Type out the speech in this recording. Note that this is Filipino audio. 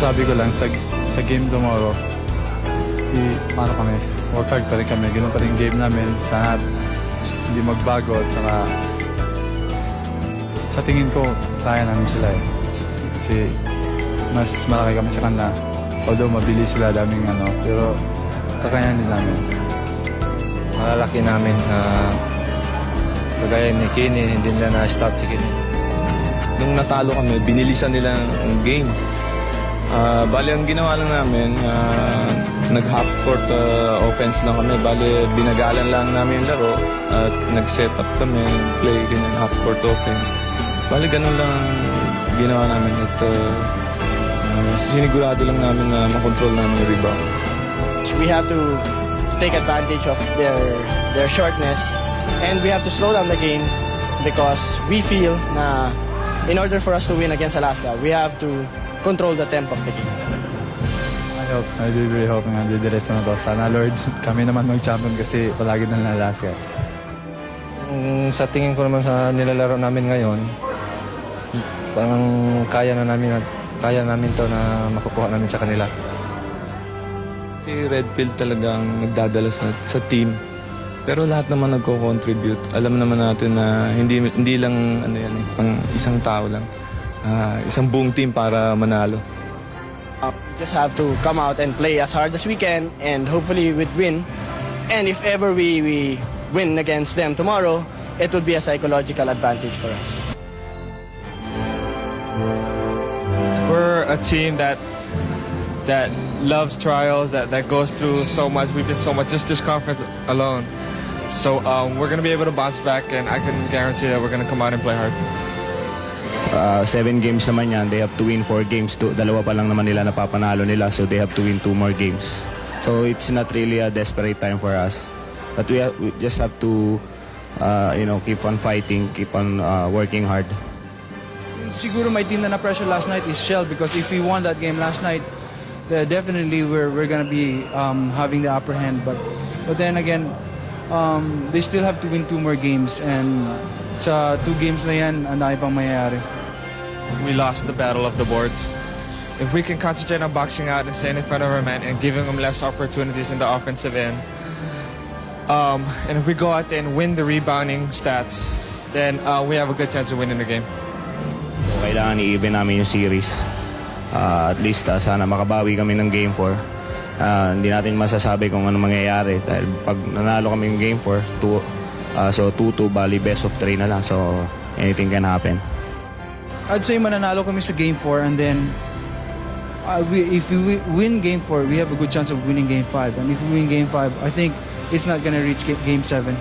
masasabi ko lang sa game tomorrow, ano kami, work hard pa rin kami. Ganun pa rin game namin. Sana hindi magbago at saka sa tingin ko, kaya namin sila eh. Kasi mas malaki kami sa kanila. Although mabilis sila, daming ano, pero kakayanin din namin. Malalaki namin na kagaya ni Kenny, hindi nila na-stop si Kenny. Nung natalo kami, binilisan nila ang game. Bali, ang ginawa lang namin, nag-half court offense lang kami. Bali, binagalan lang namin yung laro at nag-set up kami, play din ng half court offense. Bali, ganun lang ang ginawa namin at sinigurado lang namin na makontrol namin yung rebound. We have to take advantage of their shortness, and we have to slow down the game because we feel na in order for us to win against Alaska, we have to control the tempo of the game. I really hope nga didiretso na to. Sana Lord, kami naman mag-champion kasi palagi na ng Alaska. Sa tingin ko naman sa nilalaro namin ngayon, parang kaya namin to na makukuha namin sa kanila. Si Redfield talagang nagdadala sa team. Pero lahat naman nagko-contribute. Alam naman natin na hindi lang ano yan, pang isang tao lang. Isang buong team para manalo. We just have to come out and play as hard as we can, and hopefully we'd win. And if ever we win against them tomorrow, it would be a psychological advantage for us. We're a team that loves trials, that goes through so much. We've been so much just this conference alone. So we're going to be able to bounce back, and I can guarantee that we're going to come out and play hard. 7 games naman yan. They have to win 4 games. Dalawa pa lang naman nila napapanalo nila, so they have to win 2 more games. So it's not really a desperate time for us. But we just have to keep on fighting, keep on working hard. Siguro may team na pressure last night is Shell, because if we won that game last night, definitely we're gonna be having the upper hand. But then again, they still have to win 2 more games, and sa 2 games na yan, ang dami pang mayayari. We lost the battle of the boards. If we can concentrate on boxing out and staying in front of our man and giving them less opportunities in the offensive end, and if we go out there and win the rebounding stats, then we have a good chance of winning the game. So, kailangan i-even namin yung series. At least sana makabawi kami ng Game 4. Hindi natin masasabi kung ano mangyayari dahil pag nanalo kami ng Game 4, so 2-2, bali best of 3 na lang. So anything can happen. I'd say mananalo kami sa Game 4, and then if we win Game 4, we have a good chance of winning Game 5. And if we win Game 5, I think it's not gonna reach Game 7.